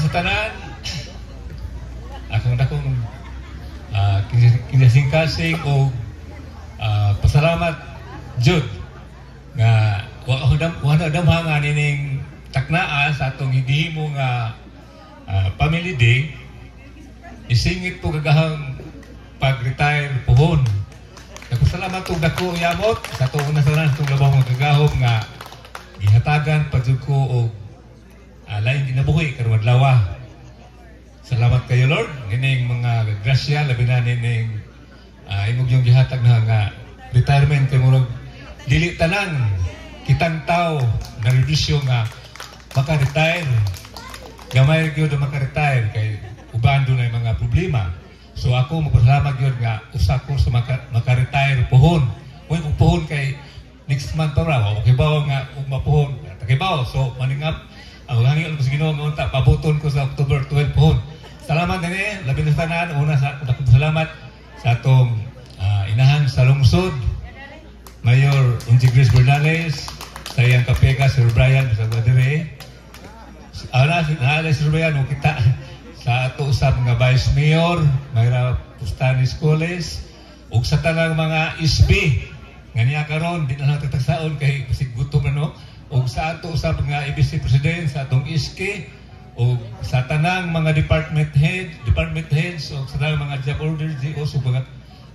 sa tanan. Akong dakong kinasing-kasing o pasalamat jud nga wala damhangan ining taknaa sa atong higihimo nga family day. Isingit po kagahang pag-retire pohon. Nagpasalamat po dako yamot sa itong nasaran itong labang mga kagahom nga gihatagan pagdud ko o lain ginabuhi karong adlaw. Salamat kayo Lord. Ining mga grasya labi na nining imong yung gihatag na nga retirement kay murag dili tanan kitang tao na revisyon nga maka-retire. Gamay gyud maka-retire kay uban dunay mga problema. So ako magpasalamat yun nga usa ko sa maka-retire pohon. Uy kung pohon kay next month pa raw. Okay ba nga kung mapohon? Okay ba? So maningap ang hangin ko sa Ginoo nga unta pabuton ko sa October 12 pohon. Salamat din labi na tanan. Una sa salamat sa atong inahan sa lungsod Mayor Unjigris Bernales, sa iyang kapega Sir Brian sa Badire. Sir Brian kita sa ato usab nga Vice Mayor Mayra Pustanis Coles ug sa tanang mga SB nga niya karon di na natagsaon kay bisig gutom na no, ug sa ato usab nga IBC President sa atong ISKI ug sa tanang mga department heads ug sa tanang mga job orders ug mga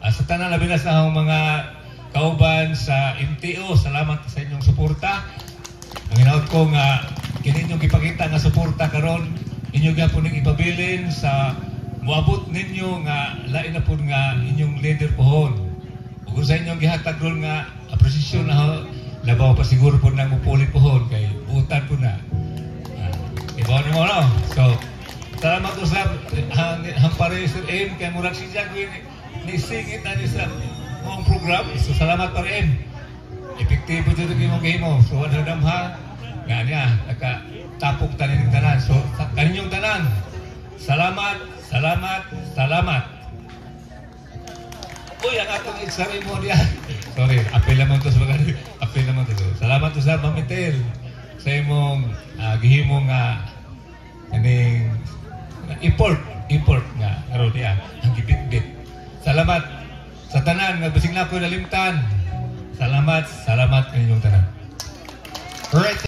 sa tanang labi na sa mga kauban sa MTO. Salamat sa inyong suporta. Ang hinaut ko nga kini inyong ipakita nga suporta karon inyo gyapon ning ipabilin sa moabot ninyo nga lain na pud nga inyong leader pohon. Ug sa inyong gihatag ron nga apresiasyon na labaw pa siguro pud nang mupuli pohon kay butan pud na. Ibaw ni mo no. So salamat usab hang pare Sir M kay murag siya ni singit na ni sa mong program. So salamat pare M. Epektibo jud gyud mo gihimo. So wala damha nga niya tapok tanin tanan. So kaninyong tanan salamat. Uy ang atong exam mo diya. Sorry, apel naman to sa mga apel naman to. Salamat to sa Mamitel sa imong gihimo nga kaning import nga karon diya ang gibit-bit. Salamat sa tanan nga bising na ko nalimtan. Salamat kaninyong tanan. Right.